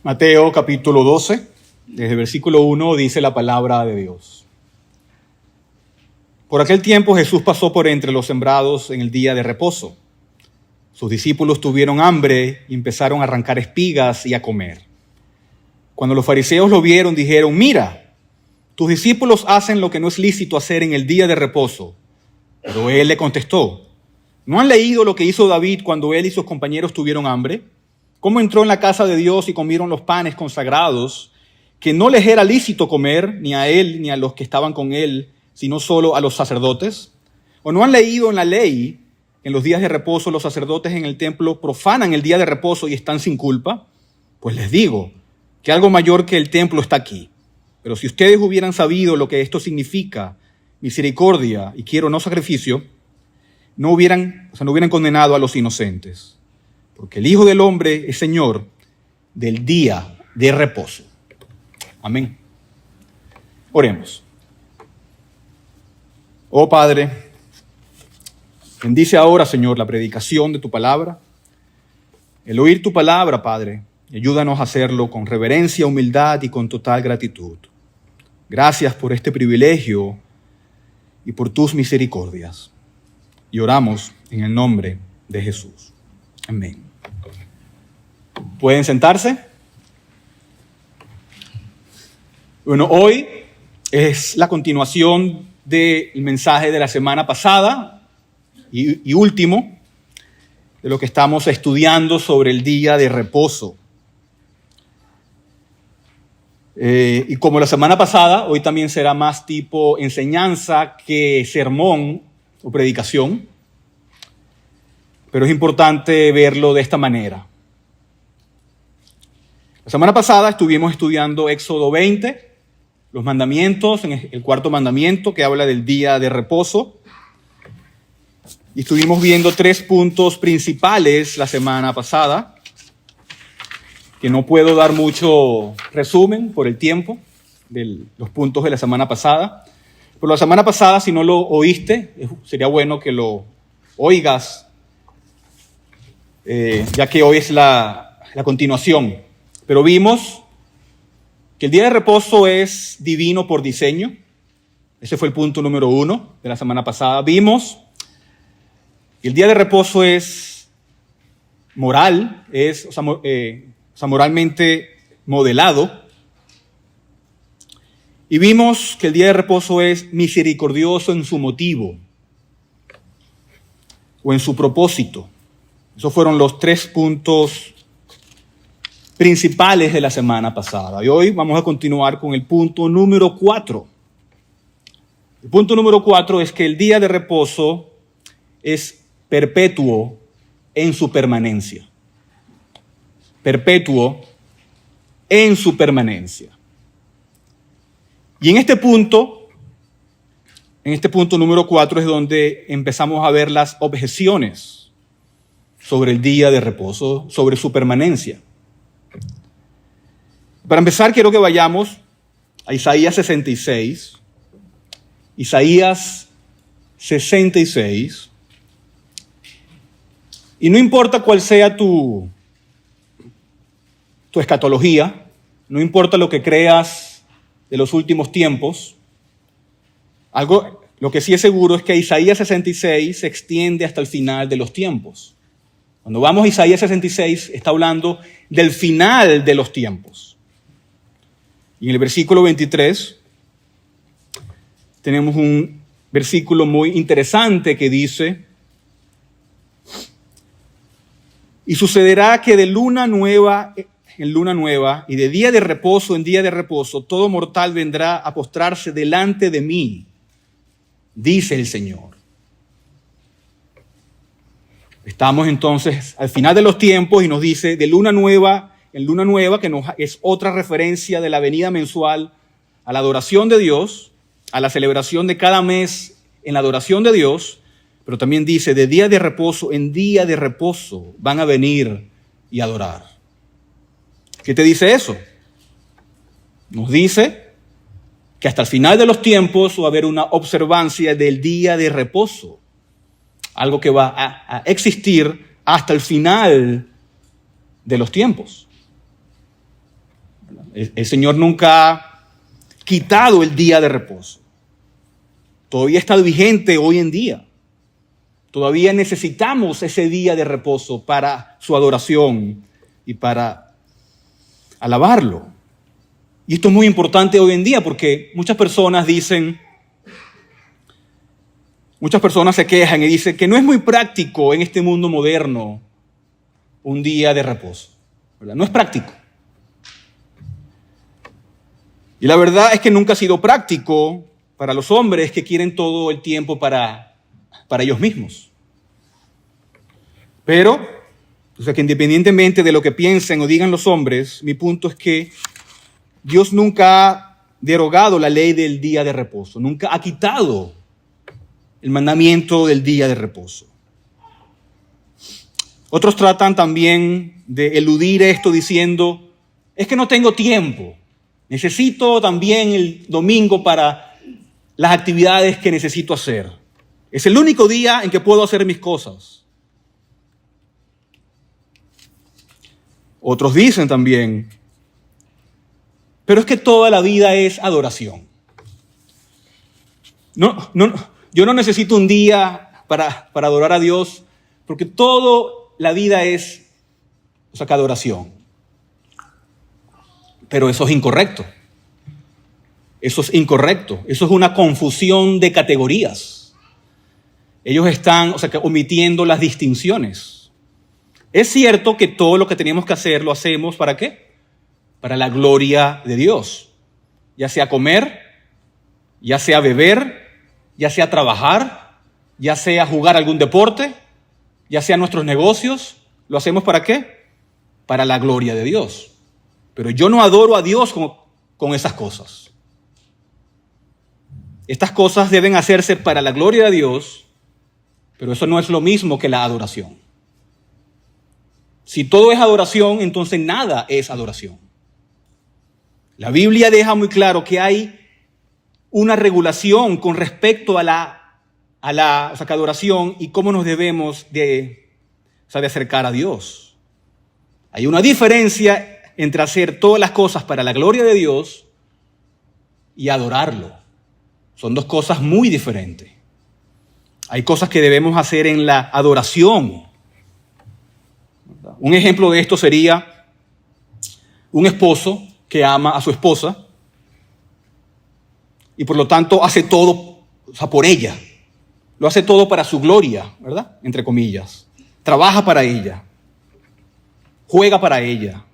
Mateo capítulo 12, desde el versículo 1 dice la palabra de Dios. Por aquel tiempo Jesús pasó por entre los sembrados en el día de reposo. Sus discípulos tuvieron hambre y empezaron a arrancar espigas y a comer. Cuando los fariseos lo vieron, dijeron: «Mira, tus discípulos hacen lo que no es lícito hacer en el día de reposo». Pero él le contestó: ¿no han leído lo que hizo David cuando él y sus compañeros tuvieron hambre? ¿Cómo entró en la casa de Dios y comieron los panes consagrados, que no les era lícito comer, ni a él ni a los que estaban con él, sino solo a los sacerdotes? ¿O no han leído en la ley que en los días de reposo los sacerdotes en el templo profanan el día de reposo y están sin culpa? Pues les digo que algo mayor que el templo está aquí. Pero si ustedes hubieran sabido lo que esto significa, misericordia y quiero no sacrificio, no hubieran condenado a los inocentes. Porque el Hijo del Hombre es Señor del día de reposo. Amén. Oremos. Oh Padre, bendice ahora, Señor, la predicación de tu palabra, el oír tu palabra, Padre. Ayúdanos a hacerlo con reverencia, humildad y con total gratitud. Gracias por este privilegio y por tus misericordias. Y oramos en el nombre de Jesús. Amén. ¿Pueden sentarse? Bueno, hoy es la continuación del mensaje de la semana pasada y último de lo que estamos estudiando sobre el día de reposo. Y como la semana pasada, hoy también será más tipo enseñanza que sermón o predicación, pero es importante verlo de esta manera. La semana pasada estuvimos estudiando Éxodo 20, los mandamientos, en el cuarto mandamiento que habla del día de reposo. Y estuvimos viendo 3 puntos principales la semana pasada, que no puedo dar mucho resumen por el tiempo de los puntos de la semana pasada. Pero la semana pasada, si no lo oíste, sería bueno que lo oigas, ya que hoy es la continuación. Pero vimos que el día de reposo es divino por diseño. Ese fue el punto número 1 de la semana pasada. Vimos que el día de reposo es moral, moralmente modelado. Y vimos que el día de reposo es misericordioso en su motivo o en su propósito. Esos fueron los 3 puntos principales de la semana pasada. Y hoy vamos a continuar con el punto número 4. El punto número 4 es que el día de reposo es perpetuo en su permanencia. Perpetuo en su permanencia. Y en este punto número 4 es donde empezamos a ver las objeciones sobre el día de reposo, sobre su permanencia. Para empezar, quiero que vayamos a Isaías 66. Isaías 66. Y no importa cuál sea tu escatología, no importa lo que creas de los últimos tiempos, lo que sí es seguro es que Isaías 66 se extiende hasta el final de los tiempos. Cuando vamos a Isaías 66, está hablando del final de los tiempos. Y en el versículo 23 tenemos un versículo muy interesante que dice: y sucederá que de luna nueva en luna nueva y de día de reposo en día de reposo, todo mortal vendrá a postrarse delante de mí, dice el Señor. Estamos entonces al final de los tiempos y nos dice de luna nueva en luna nueva, que es otra referencia de la venida mensual a la adoración de Dios, a la celebración de cada mes en la adoración de Dios, pero también dice de día de reposo en día de reposo van a venir y adorar. ¿Qué te dice eso? Nos dice que hasta el final de los tiempos va a haber una observancia del día de reposo, algo que va a existir hasta el final de los tiempos. El Señor nunca ha quitado el día de reposo. Todavía está vigente hoy en día. Todavía necesitamos ese día de reposo para su adoración y para alabarlo. Y esto es muy importante hoy en día porque muchas personas se quejan y dicen que no es muy práctico en este mundo moderno un día de reposo, ¿verdad? No es práctico. Y la verdad es que nunca ha sido práctico para los hombres que quieren todo el tiempo para ellos mismos. Pero, que independientemente de lo que piensen o digan los hombres, mi punto es que Dios nunca ha derogado la ley del día de reposo, nunca ha quitado el mandamiento del día de reposo. Otros tratan también de eludir esto diciendo, es que no tengo tiempo, necesito también el domingo para las actividades que necesito hacer. Es el único día en que puedo hacer mis cosas. Otros dicen también, pero es que toda la vida es adoración. Yo no necesito un día para adorar a Dios, porque toda la vida es adoración. Pero eso es incorrecto. Eso es incorrecto. Eso es una confusión de categorías. Ellos están omitiendo las distinciones. Es cierto que todo lo que tenemos que hacer lo hacemos ¿para qué? Para la gloria de Dios. Ya sea comer, ya sea beber, ya sea trabajar, ya sea jugar algún deporte, ya sea nuestros negocios. ¿Lo hacemos para qué? Para la gloria de Dios. Pero yo no adoro a Dios con esas cosas. Estas cosas deben hacerse para la gloria de Dios, pero eso no es lo mismo que la adoración. Si todo es adoración, entonces nada es adoración. La Biblia deja muy claro que hay una regulación con respecto a la adoración y cómo nos debemos de acercar a Dios. Hay una diferencia entre hacer todas las cosas para la gloria de Dios y adorarlo. Son dos cosas muy diferentes. Hay cosas que debemos hacer en la adoración. Un ejemplo de esto sería un esposo que ama a su esposa y por lo tanto hace todo por ella. Lo hace todo para su gloria, ¿verdad? Entre comillas. Trabaja para ella. Juega para ella.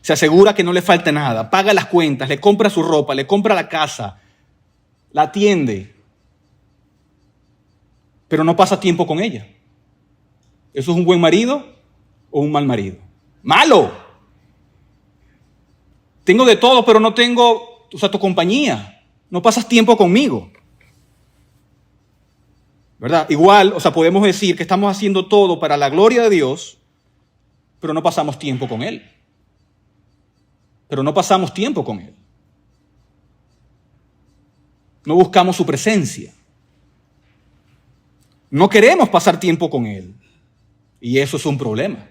Se asegura que no le falte nada. Paga las cuentas, le compra su ropa, le compra la casa, la atiende. Pero no pasa tiempo con ella. ¿Eso es un buen marido o un mal marido? ¡Malo! Tengo de todo, pero no tengo tu compañía. No pasas tiempo conmigo. ¿Verdad? Igual, podemos decir que estamos haciendo todo para la gloria de Dios, pero no pasamos tiempo con Él. No buscamos su presencia. No queremos pasar tiempo con Él. Y eso es un problema.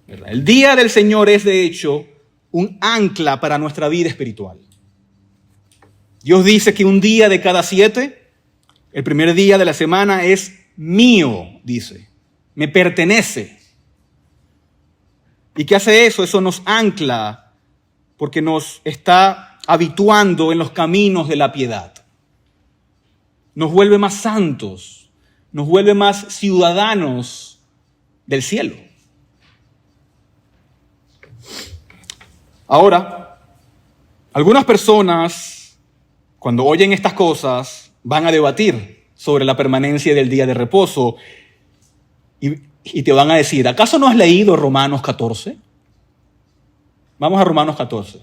¿Verdad? El día del Señor es, de hecho, un ancla para nuestra vida espiritual. Dios dice que un día de cada 7, el primer día de la semana es mío, dice. Me pertenece. ¿Y qué hace eso? Eso nos ancla porque nos está habituando en los caminos de la piedad. Nos vuelve más santos, nos vuelve más ciudadanos del cielo. Ahora, algunas personas, cuando oyen estas cosas, van a debatir sobre la permanencia del día de reposo y te van a decir, ¿acaso no has leído Romanos 14? Vamos a Romanos 14.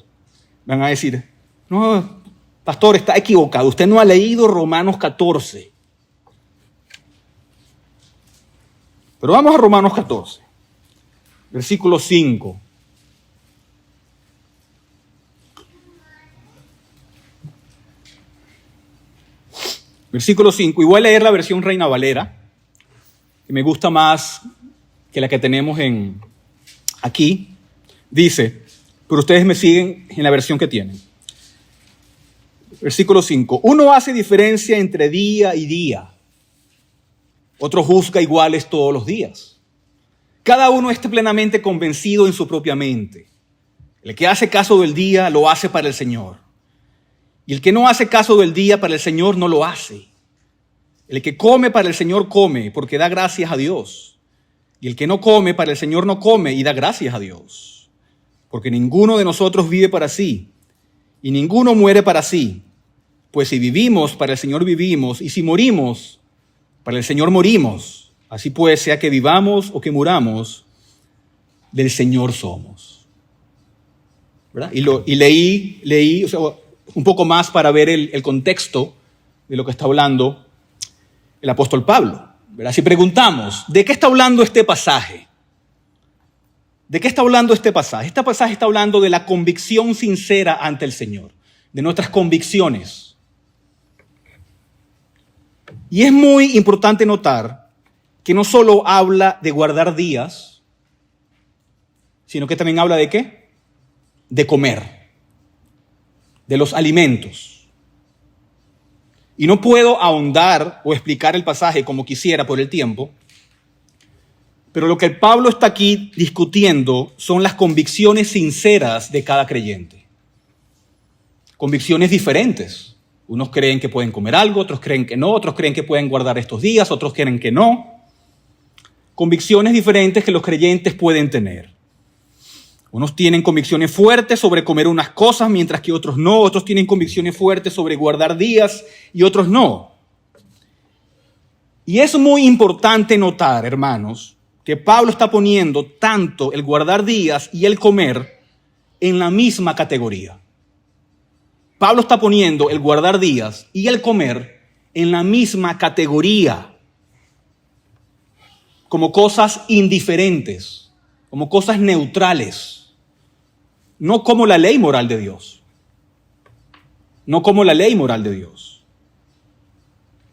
Van a decir, no, pastor, está equivocado. Usted no ha leído Romanos 14. Pero vamos a Romanos 14, versículo 5. Versículo 5. Y voy a leer la versión Reina Valera, que me gusta más que la que tenemos aquí. Dice, pero ustedes me siguen en la versión que tienen. Versículo 5. Uno hace diferencia entre día y día. Otro juzga iguales todos los días. Cada uno esté plenamente convencido en su propia mente. El que hace caso del día lo hace para el Señor. Y el que no hace caso del día para el Señor no lo hace. El que come para el Señor come porque da gracias a Dios. Y el que no come para el Señor no come y da gracias a Dios. Porque ninguno de nosotros vive para sí y ninguno muere para sí. Pues si vivimos, para el Señor vivimos, y si morimos, para el Señor morimos. Así pues, sea que vivamos o que muramos, del Señor somos. ¿Verdad? Y leí o sea, un poco más para ver el contexto de lo que está hablando el apóstol Pablo. ¿Verdad? Si preguntamos, ¿de qué está hablando este pasaje? ¿De qué está hablando este pasaje? Este pasaje está hablando de la convicción sincera ante el Señor, de nuestras convicciones. Y es muy importante notar que no solo habla de guardar días, sino que también habla de ¿qué? De comer, de los alimentos. Y no puedo ahondar o explicar el pasaje como quisiera por el tiempo, pero lo que Pablo está aquí discutiendo son las convicciones sinceras de cada creyente. Convicciones diferentes. Unos creen que pueden comer algo, otros creen que no, otros creen que pueden guardar estos días, otros creen que no. Convicciones diferentes que los creyentes pueden tener. Unos tienen convicciones fuertes sobre comer unas cosas, mientras que otros no. Otros tienen convicciones fuertes sobre guardar días y otros no. Y es muy importante notar, hermanos, que Pablo está poniendo tanto el guardar días y el comer en la misma categoría. Pablo está poniendo el guardar días y el comer en la misma categoría, como cosas indiferentes, como cosas neutrales, no como la ley moral de Dios, no como la ley moral de Dios,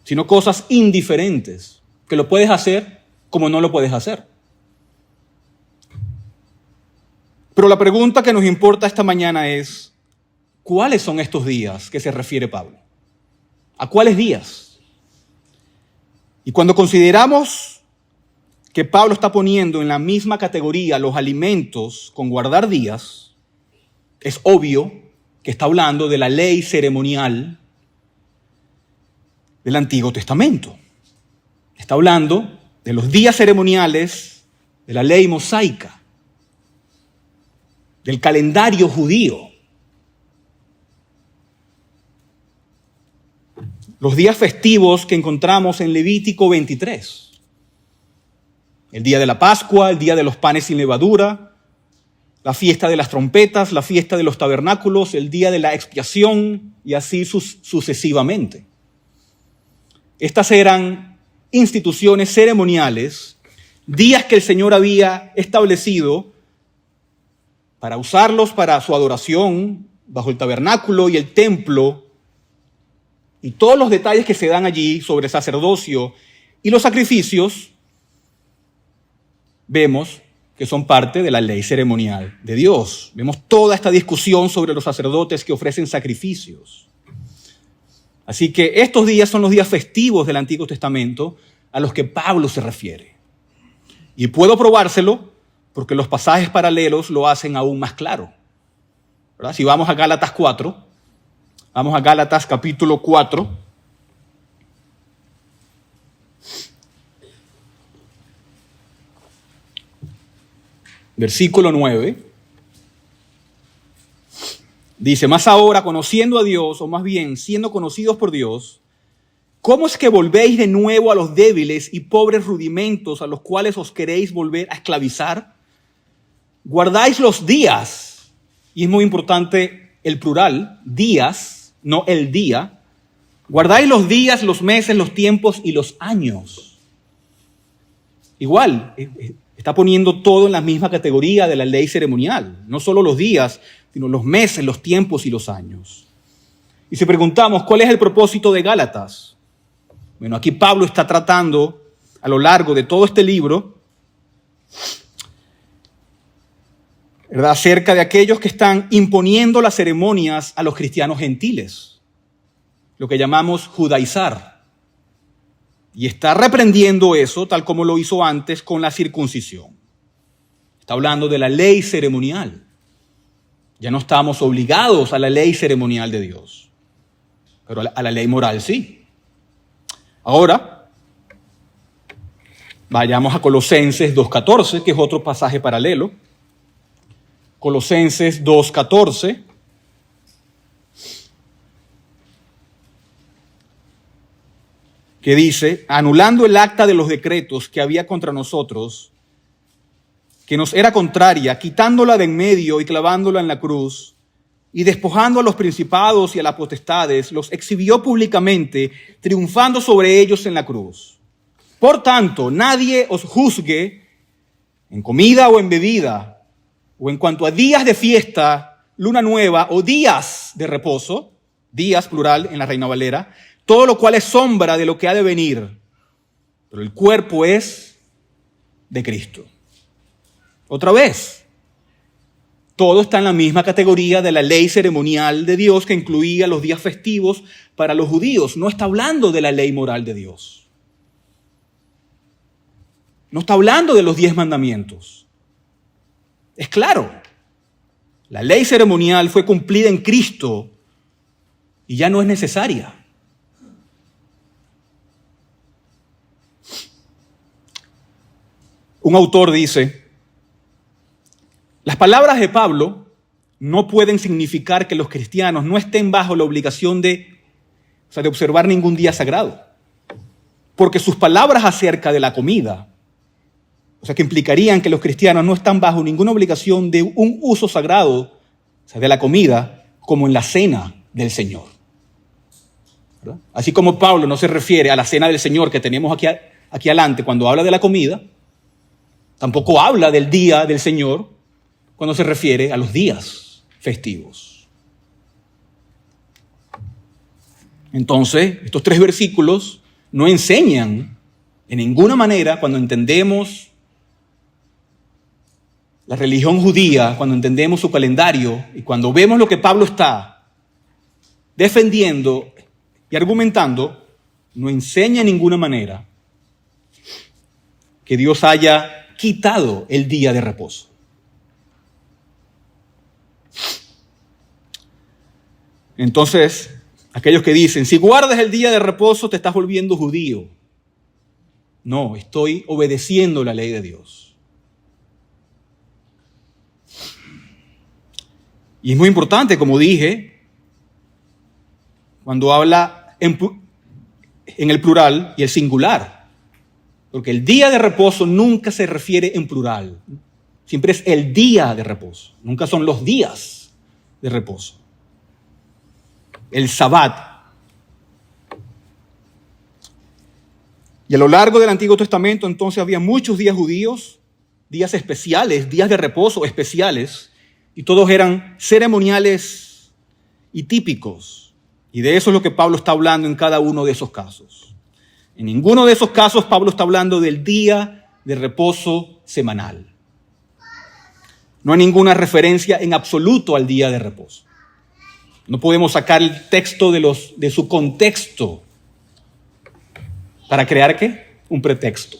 sino cosas indiferentes, que lo puedes hacer como no lo puedes hacer. Pero la pregunta que nos importa esta mañana es, ¿cuáles son estos días que se refiere Pablo? ¿A cuáles días? Y cuando consideramos que Pablo está poniendo en la misma categoría los alimentos con guardar días, es obvio que está hablando de la ley ceremonial del Antiguo Testamento. Está hablando de los días ceremoniales de la ley mosaica, del calendario judío. Los días festivos que encontramos en Levítico 23. El día de la Pascua, el día de los panes sin levadura, la fiesta de las trompetas, la fiesta de los tabernáculos, el día de la expiación y así sucesivamente. Estas eran instituciones ceremoniales, días que el Señor había establecido para usarlos para su adoración bajo el tabernáculo y el templo, y todos los detalles que se dan allí sobre el sacerdocio y los sacrificios, vemos que son parte de la ley ceremonial de Dios. Vemos toda esta discusión sobre los sacerdotes que ofrecen sacrificios. Así que estos días son los días festivos del Antiguo Testamento a los que Pablo se refiere. Y puedo probárselo porque los pasajes paralelos lo hacen aún más claro. ¿Verdad? Si vamos a Gálatas 4, vamos a Gálatas capítulo 4. Versículo 9. Dice, más ahora, conociendo a Dios, o más bien siendo conocidos por Dios, ¿cómo es que volvéis de nuevo a los débiles y pobres rudimentos a los cuales os queréis volver a esclavizar? Guardáis los días, y es muy importante el plural, días, no el día. Guardáis los días, los meses, los tiempos y los años. Igual, está poniendo todo en la misma categoría de la ley ceremonial. No solo los días, sino los meses, los tiempos y los años. Y si preguntamos, ¿cuál es el propósito de Gálatas? Bueno, aquí Pablo está tratando a lo largo de todo este libro ¿verdad?, acerca de aquellos que están imponiendo las ceremonias a los cristianos gentiles, lo que llamamos judaizar. Y está reprendiendo eso, tal como lo hizo antes con la circuncisión. Está hablando de la ley ceremonial. Ya no estamos obligados a la ley ceremonial de Dios, pero a la ley moral sí. Ahora, vayamos a Colosenses 2:14, que es otro pasaje paralelo. Colosenses 2:14. Que dice, anulando el acta de los decretos que había contra nosotros, que nos era contraria, quitándola de en medio y clavándola en la cruz, y despojando a los principados y a las potestades, los exhibió públicamente, triunfando sobre ellos en la cruz. Por tanto, nadie os juzgue en comida o en bebida, o en cuanto a días de fiesta, luna nueva o días de reposo, días plural en la Reina Valera, todo lo cual es sombra de lo que ha de venir, pero el cuerpo es de Cristo. Otra vez, todo está en la misma categoría de la ley ceremonial de Dios que incluía los días festivos para los judíos. No está hablando de la ley moral de Dios. No está hablando de los 10 mandamientos. Es claro, la ley ceremonial fue cumplida en Cristo y ya no es necesaria. Un autor dice, las palabras de Pablo no pueden significar que los cristianos no estén bajo la obligación de observar ningún día sagrado, porque sus palabras acerca de la comida, que implicarían que los cristianos no están bajo ninguna obligación de un uso sagrado, de la comida, como en la cena del Señor. ¿Verdad? Así como Pablo no se refiere a la cena del Señor que tenemos aquí adelante cuando habla de la comida, tampoco habla del día del Señor cuando se refiere a los días festivos. Entonces, estos 3 versículos no enseñan en ninguna manera, cuando entendemos la religión judía, cuando entendemos su calendario y cuando vemos lo que Pablo está defendiendo y argumentando, no enseña en ninguna manera que Dios haya quitado el día de reposo. Entonces, aquellos que dicen, si guardas el día de reposo te estás volviendo judío. No, estoy obedeciendo la ley de Dios. Y es muy importante, como dije, cuando habla en el plural y el singular. Porque el día de reposo nunca se refiere en plural. Siempre es el día de reposo. Nunca son los días de reposo. El Sabbat. Y a lo largo del Antiguo Testamento entonces había muchos días judíos, días especiales, días de reposo especiales, y todos eran ceremoniales y típicos. Y de eso es lo que Pablo está hablando en cada uno de esos casos. En ninguno de esos casos Pablo está hablando del día de reposo semanal. No hay ninguna referencia en absoluto al día de reposo. No podemos sacar el texto de su contexto para crear ¿qué? Un pretexto.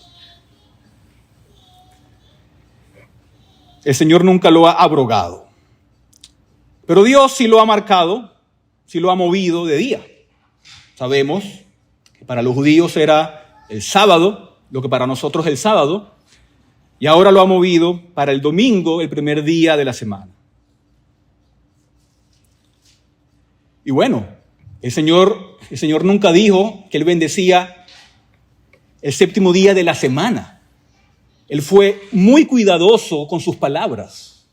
El Señor nunca lo ha abrogado. Pero Dios sí lo ha marcado, sí lo ha movido de día. Sabemos que para los judíos era el sábado, lo que para nosotros es el sábado, y ahora lo ha movido para el domingo, el primer día de la semana. Y bueno, el Señor nunca dijo que Él bendecía el séptimo día de la semana. Él fue muy cuidadoso con sus palabras.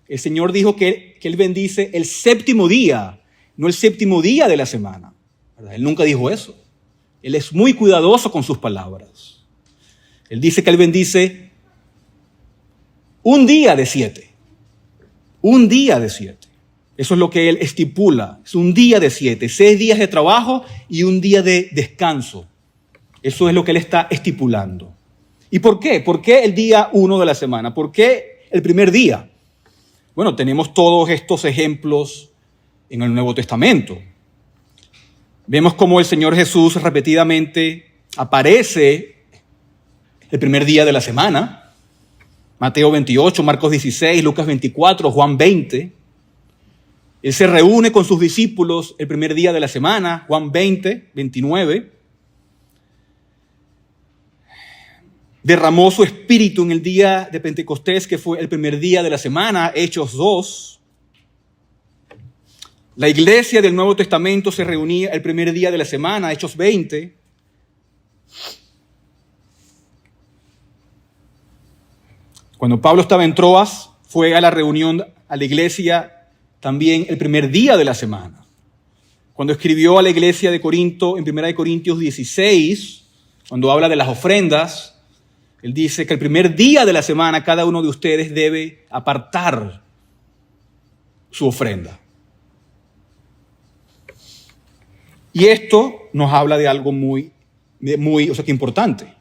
El Señor dijo que Él bendice el séptimo día, no el séptimo día de la semana. ¿Verdad? Él nunca dijo eso. Él es muy cuidadoso con sus palabras. Él dice que Él bendice un día de 7. Un día de 7. Eso es lo que Él estipula. Es un día de 7. 6 días de trabajo y un día de descanso. Eso es lo que Él está estipulando. ¿Y por qué? ¿Por qué el día 1 de la semana? ¿Por qué el primer día? Bueno, tenemos todos estos ejemplos en el Nuevo Testamento. Vemos cómo el Señor Jesús repetidamente aparece el primer día de la semana. Mateo 28, Marcos 16, Lucas 24, Juan 20. Él se reúne con sus discípulos el primer día de la semana, Juan 20, 29. Derramó su espíritu en el día de Pentecostés, que fue el primer día de la semana, Hechos 2. La iglesia del Nuevo Testamento se reunía el primer día de la semana, Hechos 20. Cuando Pablo estaba en Troas, fue a la reunión, a la iglesia, también el primer día de la semana. Cuando escribió a la iglesia de Corinto, en 1 Corintios 16, cuando habla de las ofrendas, él dice que el primer día de la semana cada uno de ustedes debe apartar su ofrenda. Y esto nos habla de algo muy que importante,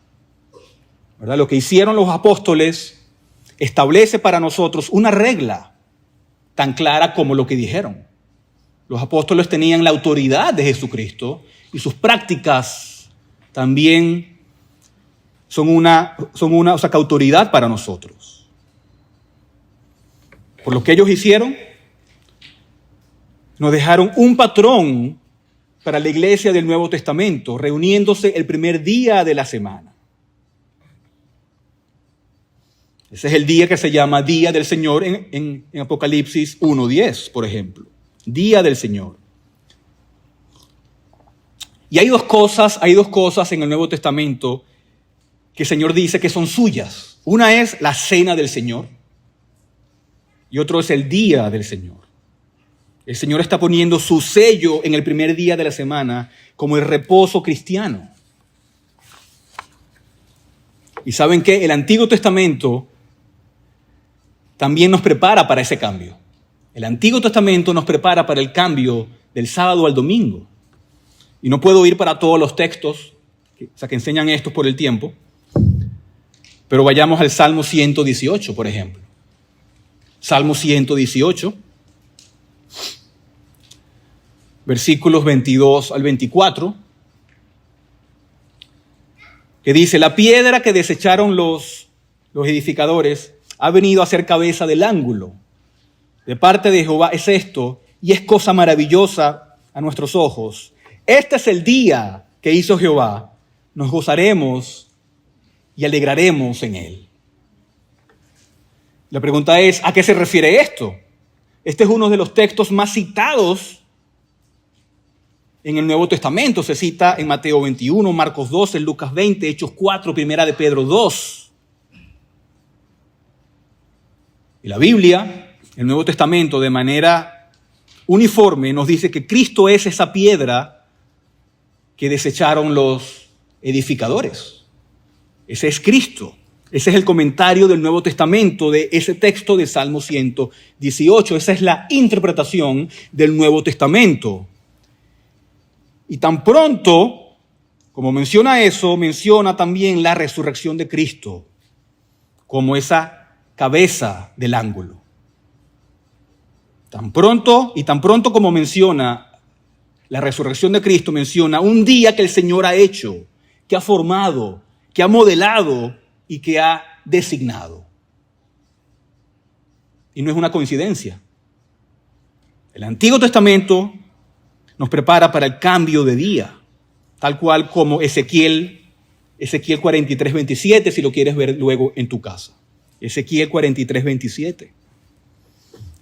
¿verdad? Lo que hicieron los apóstoles establece para nosotros una regla tan clara como lo que dijeron. Los apóstoles tenían la autoridad de Jesucristo y sus prácticas también son una autoridad para nosotros. Por lo que ellos hicieron, nos dejaron un patrón para la iglesia del Nuevo Testamento, reuniéndose el primer día de la semana. Ese es el día que se llama Día del Señor en Apocalipsis 1:10, por ejemplo. Día del Señor. Y hay dos cosas en el Nuevo Testamento que el Señor dice que son suyas. Una es la cena del Señor y otro es el día del Señor. El Señor está poniendo su sello en el primer día de la semana como el reposo cristiano. Y ¿saben qué? El Antiguo Testamento también nos prepara para ese cambio. El Antiguo Testamento nos prepara para el cambio del sábado al domingo. Y no puedo ir para todos los textos que enseñan esto por el tiempo, pero vayamos al Salmo 118, por ejemplo. Salmo 118, versículos 22 al 24, que dice: la piedra que desecharon los edificadores ha venido a ser cabeza del ángulo. De parte de Jehová es esto, y es cosa maravillosa a nuestros ojos. Este es el día que hizo Jehová. Nos gozaremos y alegraremos en él. La pregunta es, ¿a qué se refiere esto? Este es uno de los textos más citados en el Nuevo Testamento. Se cita en Mateo 21, Marcos 12, Lucas 20, Hechos 4, Primera de Pedro 2. Y la Biblia, el Nuevo Testamento, de manera uniforme nos dice que Cristo es esa piedra que desecharon los edificadores. Ese es Cristo. Ese es el comentario del Nuevo Testamento de ese texto de Salmo 118. Esa es la interpretación del Nuevo Testamento. Y tan pronto como menciona eso, menciona también la resurrección de Cristo como esa cabeza del ángulo. Tan pronto como menciona la resurrección de Cristo, menciona un día que el Señor ha hecho, que ha formado, que ha modelado y que ha designado. Y no es una coincidencia. El Antiguo Testamento nos prepara para el cambio de día, tal cual como Ezequiel 43, 27, si lo quieres ver luego en tu casa. Ezequiel 43, 27.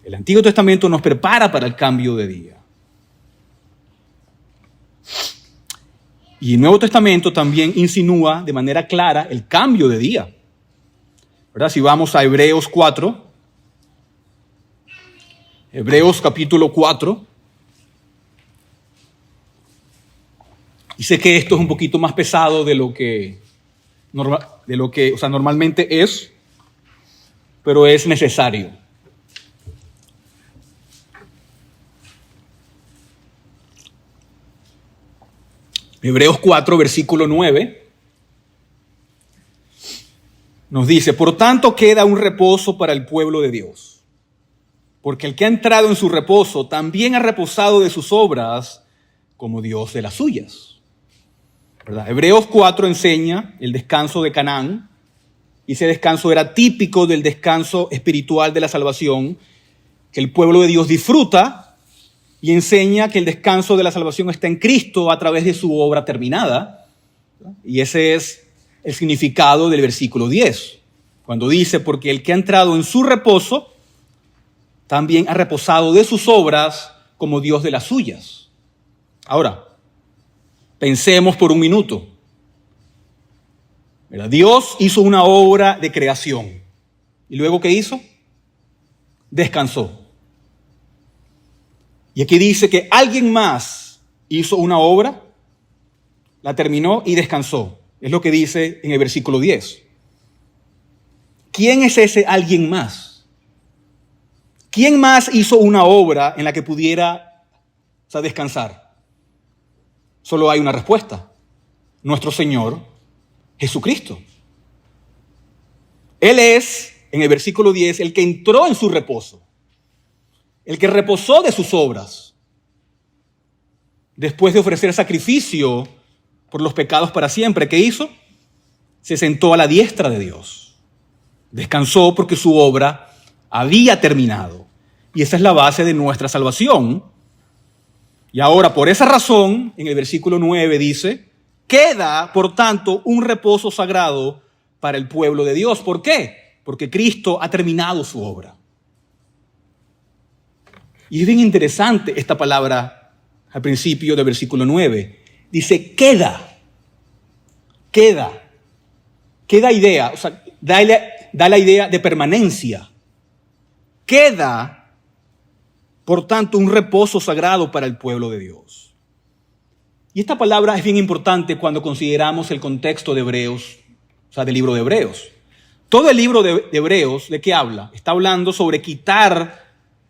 El Antiguo Testamento nos prepara para el cambio de día. Y el Nuevo Testamento también insinúa de manera clara el cambio de día. ¿Verdad? Si vamos a Hebreos 4, Hebreos capítulo 4, y sé que esto es un poquito más pesado de lo que normalmente es, pero es necesario. Hebreos 4, versículo 9, nos dice: por tanto queda un reposo para el pueblo de Dios. porque el que ha entrado en su reposo también ha reposado de sus obras como Dios de las suyas. ¿Verdad? Hebreos 4 enseña el descanso de Canaán, y ese descanso era típico del descanso espiritual de la salvación que el pueblo de Dios disfruta, y enseña que el descanso de la salvación está en Cristo a través de su obra terminada. Y ese es el significado del versículo 10, cuando dice, porque el que ha entrado en su reposo también ha reposado de sus obras como Dios de las suyas. Ahora, pensemos por un minuto. ¿Verdad? Dios hizo una obra de creación. ¿Y luego qué hizo? Descansó. Y aquí dice que alguien más hizo una obra, la terminó y descansó. Es lo que dice en el versículo 10. ¿Quién es ese alguien más? ¿Quién más hizo una obra en la que pudiera descansar? Solo hay una respuesta. Nuestro Señor Jesucristo. Él es, en el versículo 10, el que entró en su reposo. El que reposó de sus obras. Después de ofrecer sacrificio por los pecados para siempre, ¿qué hizo? Se sentó a la diestra de Dios. Descansó porque su obra había terminado. Y esa es la base de nuestra salvación. Y ahora, por esa razón, en el versículo 9 dice, queda, por tanto, un reposo sagrado para el pueblo de Dios. ¿Por qué? Porque Cristo ha terminado su obra. Y es bien interesante esta palabra al principio del versículo 9. Dice, queda. Queda idea, o sea, da la idea de permanencia. Queda, por tanto, un reposo sagrado para el pueblo de Dios. Y esta palabra es bien importante cuando consideramos el contexto de Hebreos, o sea, del libro de Hebreos. Todo el libro de Hebreos, ¿de qué habla? Está hablando sobre quitar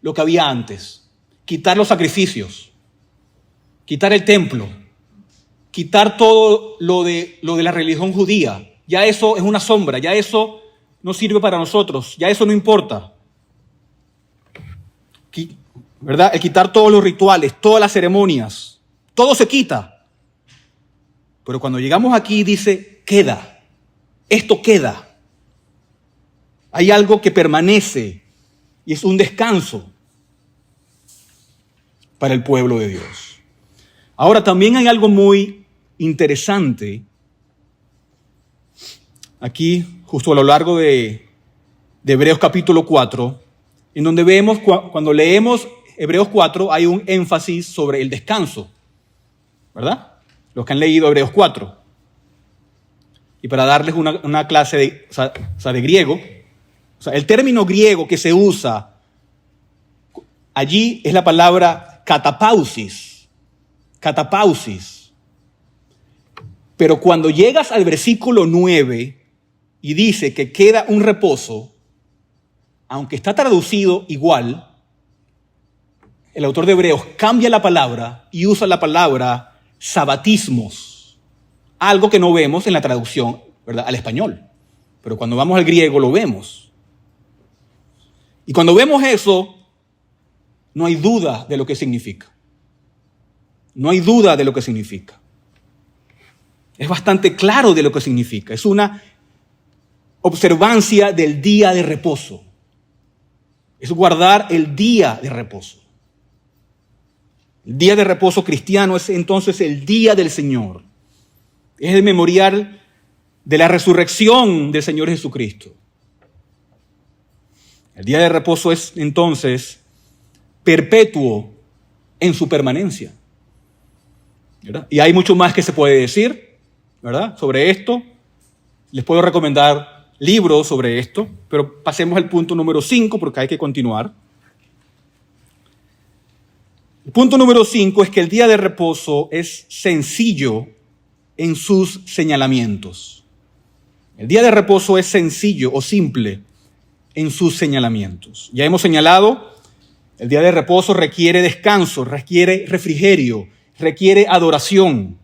lo que había antes, quitar los sacrificios, quitar el templo, quitar todo lo de la religión judía. Ya eso es una sombra, ya eso no sirve para nosotros, ya eso no importa. ¿Verdad? El quitar todos los rituales, todas las ceremonias, todo se quita. Pero cuando llegamos aquí dice, queda, esto queda. Hay algo que permanece y es un descanso para el pueblo de Dios. Ahora también hay algo muy interesante aquí, justo a lo largo de Hebreos capítulo 4, en donde vemos, cuando leemos Hebreos 4, hay un énfasis sobre el descanso, ¿verdad? Los que han leído Hebreos 4. Y para darles una clase de griego, el término griego que se usa allí es la palabra katapausis. Katapausis. Pero cuando llegas al versículo 9 y dice que queda un reposo, aunque está traducido igual, el autor de Hebreos cambia la palabra y usa la palabra sabatismos, algo que no vemos en la traducción, ¿verdad?, al español. Pero cuando vamos al griego lo vemos. Y cuando vemos eso, no hay duda de lo que significa. No hay duda de lo que significa. Es bastante claro de lo que significa. Es una observancia del día de reposo. Es guardar el día de reposo. El día de reposo cristiano es entonces el día del Señor. Es el memorial de la resurrección del Señor Jesucristo. El día de reposo es entonces perpetuo en su permanencia, ¿verdad? Y hay mucho más que se puede decir, ¿verdad?, sobre esto. Les puedo recomendar libros sobre esto, pero pasemos al punto número 5 porque hay que continuar. El punto número 5 es que el día de reposo es sencillo en sus señalamientos. El día de reposo es sencillo o simple en sus señalamientos. Ya hemos señalado, el día de reposo requiere descanso, requiere refrigerio, requiere adoración.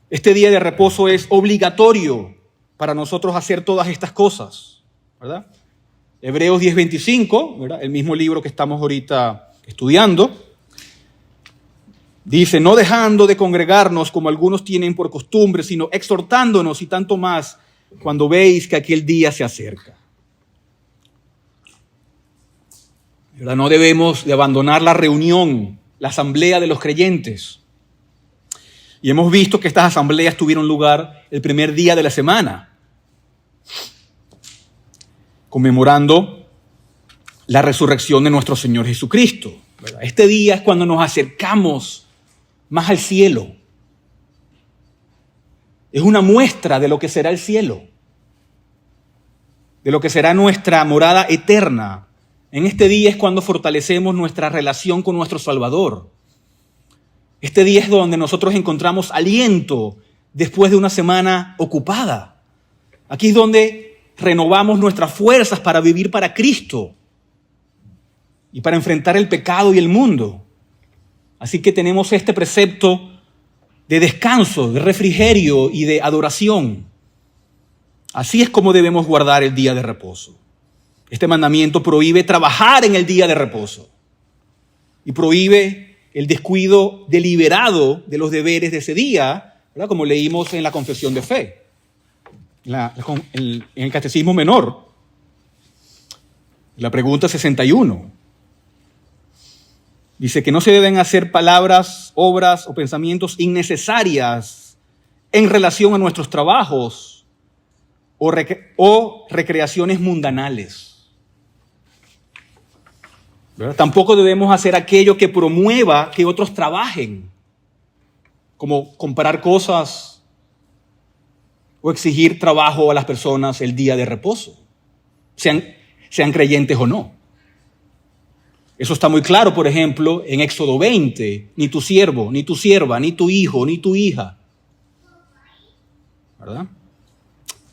Este día de reposo es obligatorio para nosotros hacer todas estas cosas, ¿verdad? Hebreos 10:25, ¿verdad? El mismo libro que estamos ahorita estudiando. Dice, no dejando de congregarnos como algunos tienen por costumbre, sino exhortándonos y tanto más cuando veis que aquel día se acerca. ¿Verdad? No debemos de abandonar la reunión, la asamblea de los creyentes. Y hemos visto que estas asambleas tuvieron lugar el primer día de la semana, conmemorando la resurrección de nuestro Señor Jesucristo, ¿verdad? Este día es cuando nos acercamos más al cielo. Es una muestra de lo que será el cielo, de lo que será nuestra morada eterna. En este día es cuando fortalecemos nuestra relación con nuestro Salvador. Este día es donde nosotros encontramos aliento después de una semana ocupada. Aquí es donde renovamos nuestras fuerzas para vivir para Cristo y para enfrentar el pecado y el mundo. Así que tenemos este precepto de descanso, de refrigerio y de adoración. Así es como debemos guardar el día de reposo. Este mandamiento prohíbe trabajar en el día de reposo y prohíbe el descuido deliberado de los deberes de ese día, ¿verdad? Como leímos en la confesión de fe, en el Catecismo Menor, la pregunta 61. Dice que no se deben hacer palabras, obras o pensamientos innecesarias en relación a nuestros trabajos o recreaciones mundanales. ¿Verdad? Tampoco debemos hacer aquello que promueva que otros trabajen, como comprar cosas o exigir trabajo a las personas el día de reposo, sean creyentes o no. Eso está muy claro, por ejemplo, en Éxodo 20. Ni tu siervo, ni tu sierva, ni tu hijo, ni tu hija. ¿Verdad?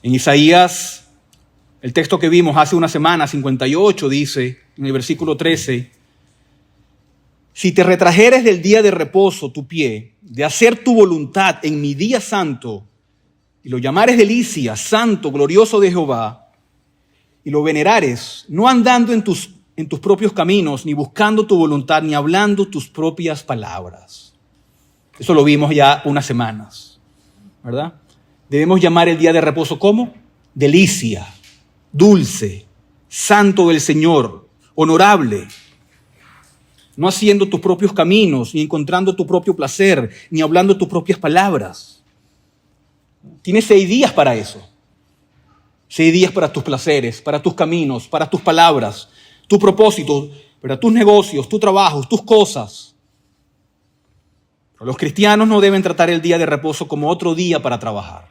En Isaías, el texto que vimos hace una semana, 58, dice, en el versículo 13, si te retrajeres del día de reposo tu pie, de hacer tu voluntad en mi día santo, y lo llamares delicia, santo, glorioso de Jehová, y lo venerares, no andando en tus propios caminos, ni buscando tu voluntad, ni hablando tus propias palabras. Eso lo vimos ya unas semanas, ¿verdad? Debemos llamar el día de reposo ¿cómo? Delicia, dulce, santo del Señor, honorable. No haciendo tus propios caminos, ni encontrando tu propio placer, ni hablando tus propias palabras. Tienes 6 días para eso. 6 días para tus placeres, para tus caminos, para tus palabras, tu propósito, para tus negocios, tus trabajos, tus cosas. Pero los cristianos no deben tratar el día de reposo como otro día para trabajar.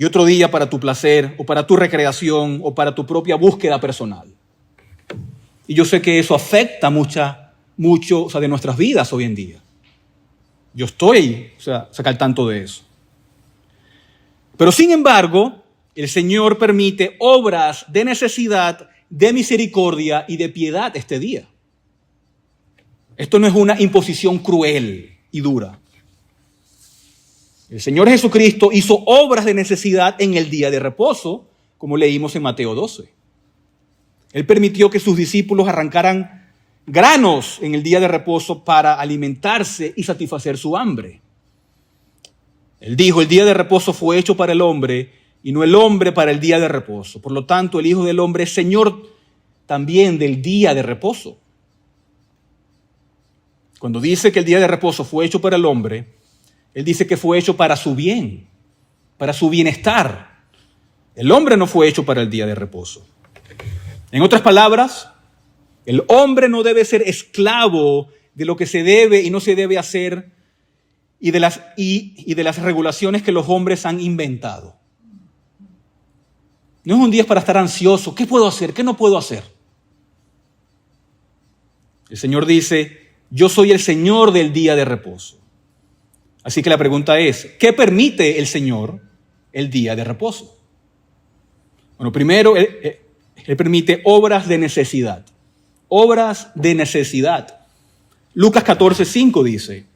Y otro día para tu placer, o para tu recreación, o para tu propia búsqueda personal. Y yo sé que eso afecta mucho de nuestras vidas hoy en día. Yo estoy sacar tanto de eso. Pero sin embargo, el Señor permite obras de necesidad, de misericordia y de piedad este día. Esto no es una imposición cruel y dura. El Señor Jesucristo hizo obras de necesidad en el día de reposo, como leímos en Mateo 12. Él permitió que sus discípulos arrancaran granos en el día de reposo para alimentarse y satisfacer su hambre. Él dijo, el día de reposo fue hecho para el hombre y no el hombre para el día de reposo. Por lo tanto, el Hijo del Hombre es Señor también del día de reposo. Cuando dice que el día de reposo fue hecho para el hombre, Él dice que fue hecho para su bien, para su bienestar. El hombre no fue hecho para el día de reposo. En otras palabras, el hombre no debe ser esclavo de lo que se debe y no se debe hacer y de las regulaciones que los hombres han inventado. No es un día para estar ansioso. ¿Qué puedo hacer? ¿Qué no puedo hacer? El Señor dice, yo soy el Señor del día de reposo. Así que la pregunta es, ¿qué permite el Señor el día de reposo? Bueno, primero, Él permite obras de necesidad. Obras de necesidad. Lucas 14:5 dice,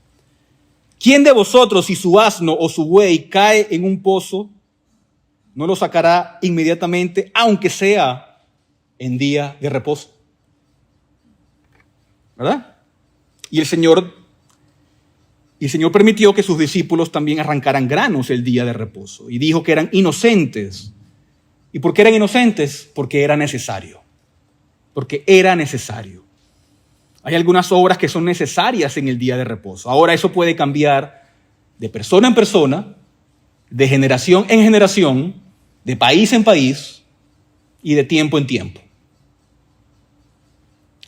¿quién de vosotros si su asno o su buey cae en un pozo, no lo sacará inmediatamente, aunque sea en día de reposo. ¿Verdad? Y el Señor permitió que sus discípulos también arrancaran granos el día de reposo. Y dijo que eran inocentes. ¿Y por qué eran inocentes? Porque era necesario. Porque era necesario. Hay algunas obras que son necesarias en el día de reposo. Ahora eso puede cambiar de persona en persona, de generación en generación, de país en país y de tiempo en tiempo.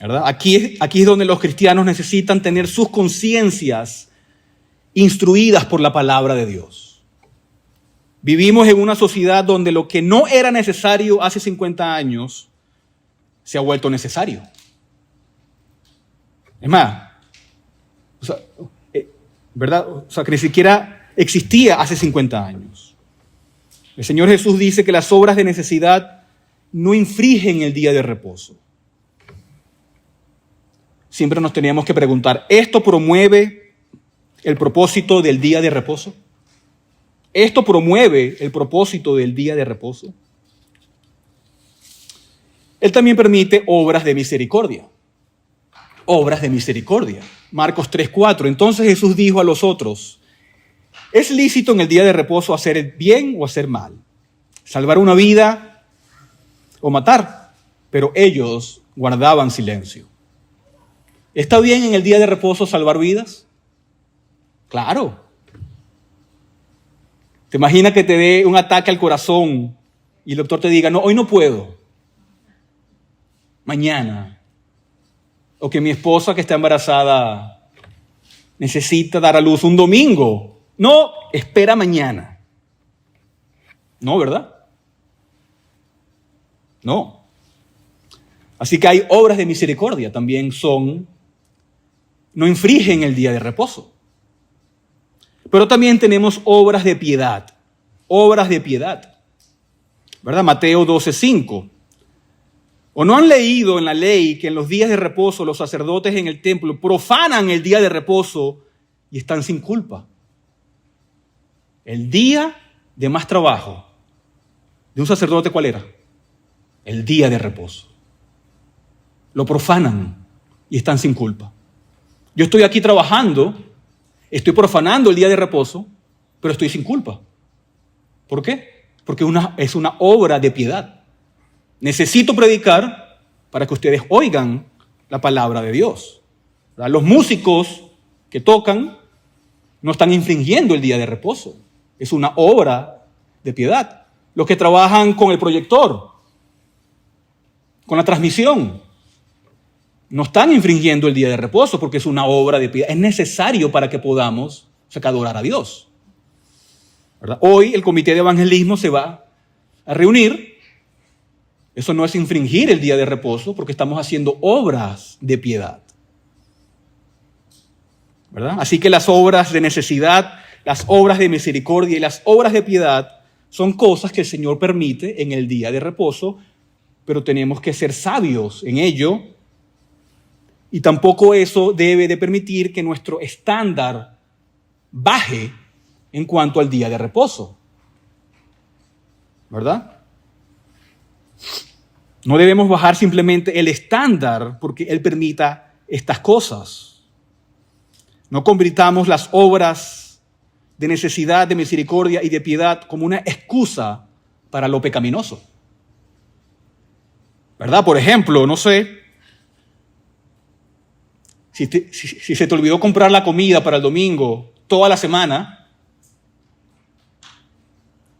¿Verdad? Aquí es donde los cristianos necesitan tener sus conciencias instruidas por la palabra de Dios. Vivimos en una sociedad donde lo que no era necesario hace 50 años se ha vuelto necesario. Es más, ¿verdad? Que ni siquiera existía hace 50 años. El Señor Jesús dice que las obras de necesidad no infringen el día de reposo. Siempre nos teníamos que preguntar, ¿esto promueve el propósito del día de reposo? ¿Esto promueve el propósito del día de reposo? Él también permite obras de misericordia. Obras de misericordia. Marcos 3:4. Entonces Jesús dijo a los otros, ¿es lícito en el día de reposo hacer el bien o hacer mal? ¿Salvar una vida o matar? Pero ellos guardaban silencio. ¿Está bien en el día de reposo salvar vidas? Claro. ¿Te imaginas que te dé un ataque al corazón y el doctor te diga, no, hoy no puedo, mañana? O que mi esposa que está embarazada necesita dar a luz un domingo. No, espera mañana. No, ¿verdad? No. Así que hay obras de misericordia, también no infringen el día de reposo. Pero también tenemos obras de piedad. Obras de piedad. ¿Verdad? Mateo 12:5. ¿O no han leído en la ley que en los días de reposo los sacerdotes en el templo profanan el día de reposo y están sin culpa? El día de más trabajo de un sacerdote, ¿cuál era? El día de reposo. Lo profanan y están sin culpa. Yo estoy aquí trabajando, estoy profanando el día de reposo, pero estoy sin culpa. ¿Por qué? Porque es una obra de piedad. Necesito predicar para que ustedes oigan la palabra de Dios. ¿Verdad? Los músicos que tocan no están infringiendo el día de reposo. Es una obra de piedad. Los que trabajan con el proyector, con la transmisión, no están infringiendo el día de reposo porque es una obra de piedad. Es necesario para que podamos adorar a Dios. ¿Verdad? Hoy el comité de evangelismo se va a reunir. Eso no es infringir el día de reposo porque estamos haciendo obras de piedad. ¿Verdad? Así que las obras de necesidad, las obras de misericordia y las obras de piedad son cosas que el Señor permite en el día de reposo, pero tenemos que ser sabios en ello. Y tampoco eso debe de permitir que nuestro estándar baje en cuanto al día de reposo. ¿Verdad? No debemos bajar simplemente el estándar porque Él permita estas cosas. No convirtamos las obras de necesidad, de misericordia y de piedad como una excusa para lo pecaminoso. ¿Verdad? Por ejemplo, no sé, si se te olvidó comprar la comida para el domingo toda la semana,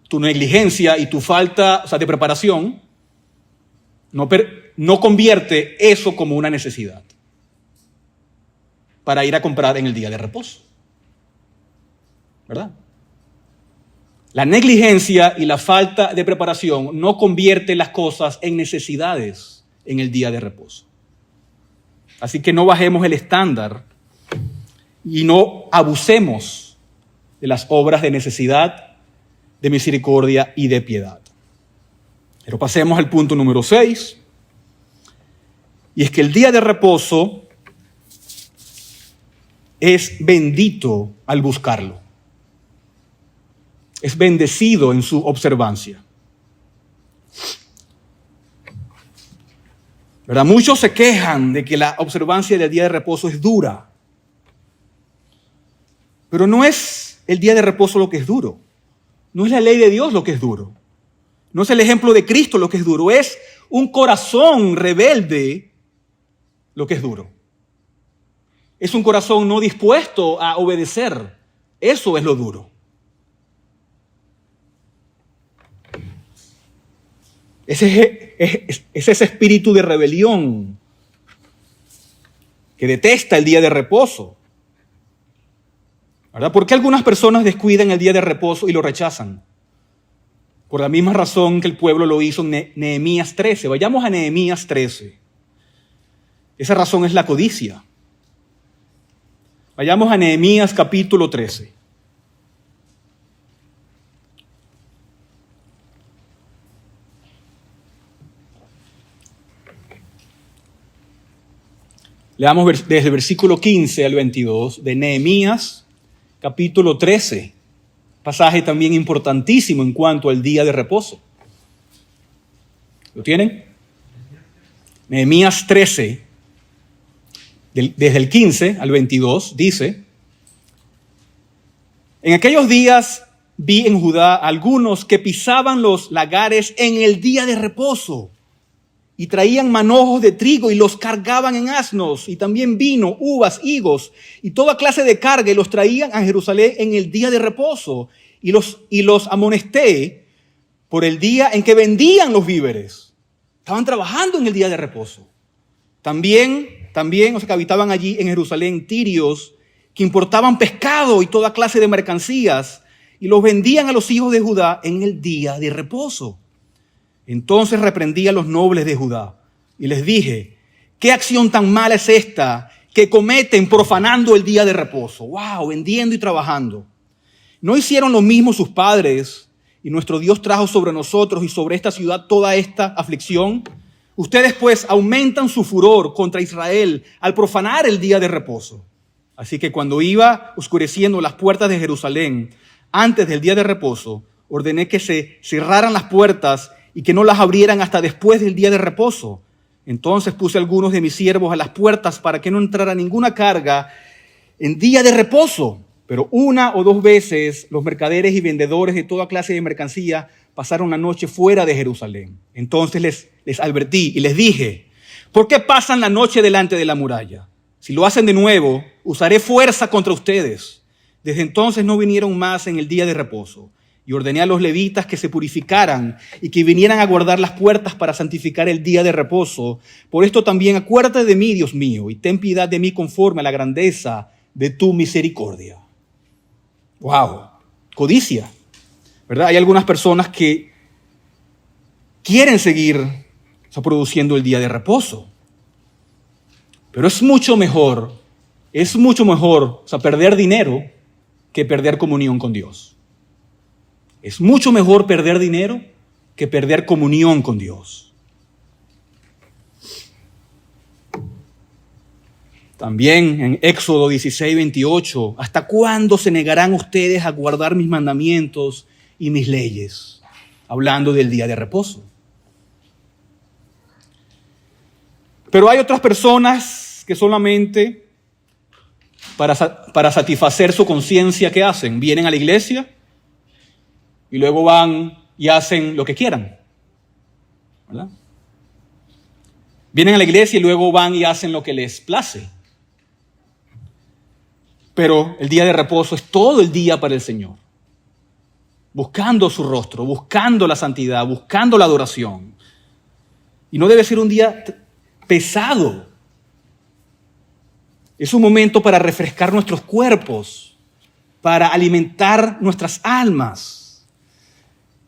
tu negligencia y tu falta, de preparación no convierte eso como una necesidad para ir a comprar en el día de reposo. ¿Verdad? La negligencia y la falta de preparación no convierte las cosas en necesidades en el día de reposo. Así que no bajemos el estándar y no abusemos de las obras de necesidad, de misericordia y de piedad. Pero pasemos al punto número 6. Y es que el día de reposo es bendito al buscarlo. Es bendecido en su observancia. ¿Verdad? Muchos se quejan de que la observancia del día de reposo es dura. Pero no es el día de reposo lo que es duro. No es la ley de Dios lo que es duro. No es el ejemplo de Cristo lo que es duro. Es un corazón rebelde lo que es duro. Es un corazón no dispuesto a obedecer. Eso es lo duro. Es ese espíritu de rebelión que detesta el día de reposo. ¿Verdad? ¿Por qué algunas personas descuidan el día de reposo y lo rechazan? Por la misma razón que el pueblo lo hizo en Nehemías 13. Vayamos a Nehemías 13. Esa razón es la codicia. Vayamos a Nehemías capítulo 13. Leamos desde el versículo 15 al 22 de Nehemías capítulo 13. Pasaje también importantísimo en cuanto al día de reposo. ¿Lo tienen? Nehemías 13, desde el 15 al 22, dice: en aquellos días vi en Judá algunos que pisaban los lagares en el día de reposo y traían manojos de trigo y los cargaban en asnos, y también vino, uvas, higos y toda clase de carga, y los traían a Jerusalén en el día de reposo, y los amonesté por el día en que vendían los víveres. Estaban trabajando en el día de reposo. También, o sea, que habitaban allí en Jerusalén tirios que importaban pescado y toda clase de mercancías, y los vendían a los hijos de Judá en el día de reposo. Entonces reprendí a los nobles de Judá y les dije: ¿qué acción tan mala es esta que cometen profanando el día de reposo? ¡Wow! Vendiendo y trabajando. ¿No hicieron lo mismo sus padres? Y nuestro Dios trajo sobre nosotros y sobre esta ciudad toda esta aflicción. Ustedes pues aumentan su furor contra Israel al profanar el día de reposo. Así que cuando iba oscureciendo las puertas de Jerusalén antes del día de reposo, ordené que se cerraran las puertas y que no las abrieran hasta después del día de reposo. Entonces puse a algunos de mis siervos a las puertas para que no entrara ninguna carga en día de reposo. Pero una o dos veces los mercaderes y vendedores de toda clase de mercancía pasaron la noche fuera de Jerusalén. Entonces les advertí y les dije: ¿por qué pasan la noche delante de la muralla? Si lo hacen de nuevo, usaré fuerza contra ustedes. Desde entonces no vinieron más en el día de reposo. Y ordené a los levitas que se purificaran y que vinieran a guardar las puertas para santificar el día de reposo. Por esto también acuérdate de mí, Dios mío, y ten piedad de mí conforme a la grandeza de tu misericordia. ¡Wow! Codicia, ¿verdad? Hay algunas personas que quieren seguir produciendo el día de reposo. Pero es mucho mejor perder dinero que perder comunión con Dios. Es mucho mejor perder dinero que perder comunión con Dios. También en Éxodo 16, 28, ¿hasta cuándo se negarán ustedes a guardar mis mandamientos y mis leyes? Hablando del día de reposo. Pero hay otras personas que solamente para satisfacer su conciencia, ¿qué hacen? Vienen a la iglesia y luego van y hacen lo que quieran, ¿verdad? Vienen a la iglesia y luego van y hacen lo que les place. Pero el día de reposo es todo el día para el Señor. Buscando su rostro, buscando la santidad, buscando la adoración. Y no debe ser un día pesado. Es un momento para refrescar nuestros cuerpos, para alimentar nuestras almas.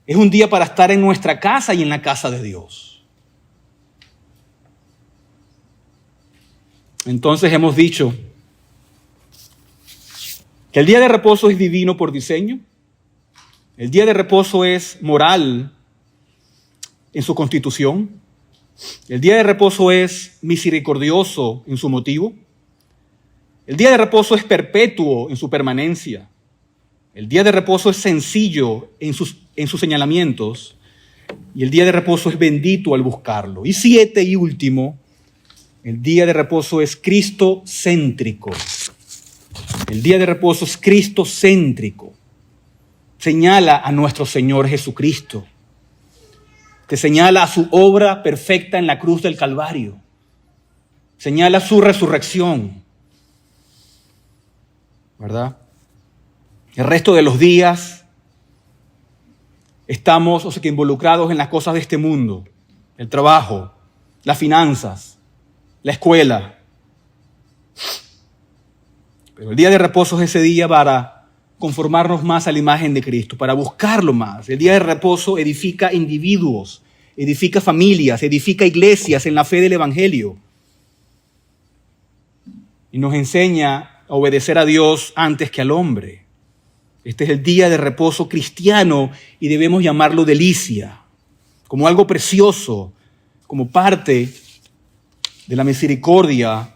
Es un día para estar en nuestra casa y en la casa de Dios. Entonces hemos dicho que el día de reposo es divino por diseño. El día de reposo es moral en su constitución. El día de reposo es misericordioso en su motivo. El día de reposo es perpetuo en su permanencia. El día de reposo es sencillo en sus señalamientos. Y el día de reposo es bendito al buscarlo. Y 7 y último, El día de reposo es cristocéntrico. El día de reposo es cristocéntrico. Señala a nuestro Señor Jesucristo. Te señala a su obra perfecta en la cruz del Calvario. Señala su resurrección. ¿Verdad? El resto de los días estamos involucrados en las cosas de este mundo. El trabajo, las finanzas, la escuela. Pero el día de reposo es ese día para conformarnos más a la imagen de Cristo, para buscarlo más. El día de reposo edifica individuos, edifica familias, edifica iglesias en la fe del Evangelio. Y nos enseña a obedecer a Dios antes que al hombre. Este es el día de reposo cristiano y debemos llamarlo delicia, como algo precioso, como parte de la misericordia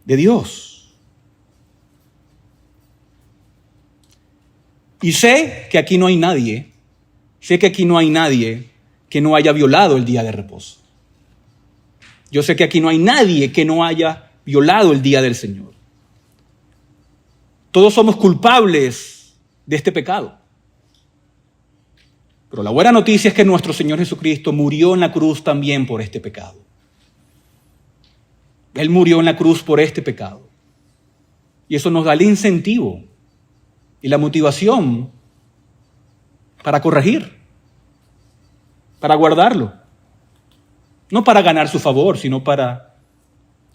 de Dios. Y sé que aquí no hay nadie que no haya violado el día de reposo. Yo sé que aquí no hay nadie que no haya violado el día del Señor. Todos somos culpables de este pecado. Pero la buena noticia es que nuestro Señor Jesucristo murió en la cruz también por este pecado. Él murió en la cruz por este pecado. Y eso nos da el incentivo y la motivación para corregir, para guardarlo. No para ganar su favor, sino para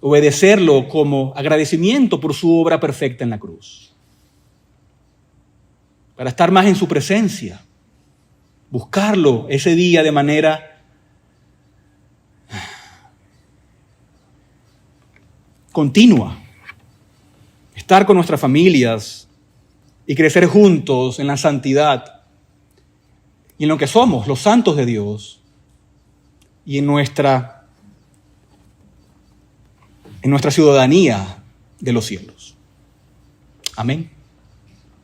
obedecerlo como agradecimiento por su obra perfecta en la cruz. Para estar más en su presencia, buscarlo ese día de manera continua, estar con nuestras familias y crecer juntos en la santidad y en lo que somos, los santos de Dios, y en nuestra ciudadanía de los cielos. Amén.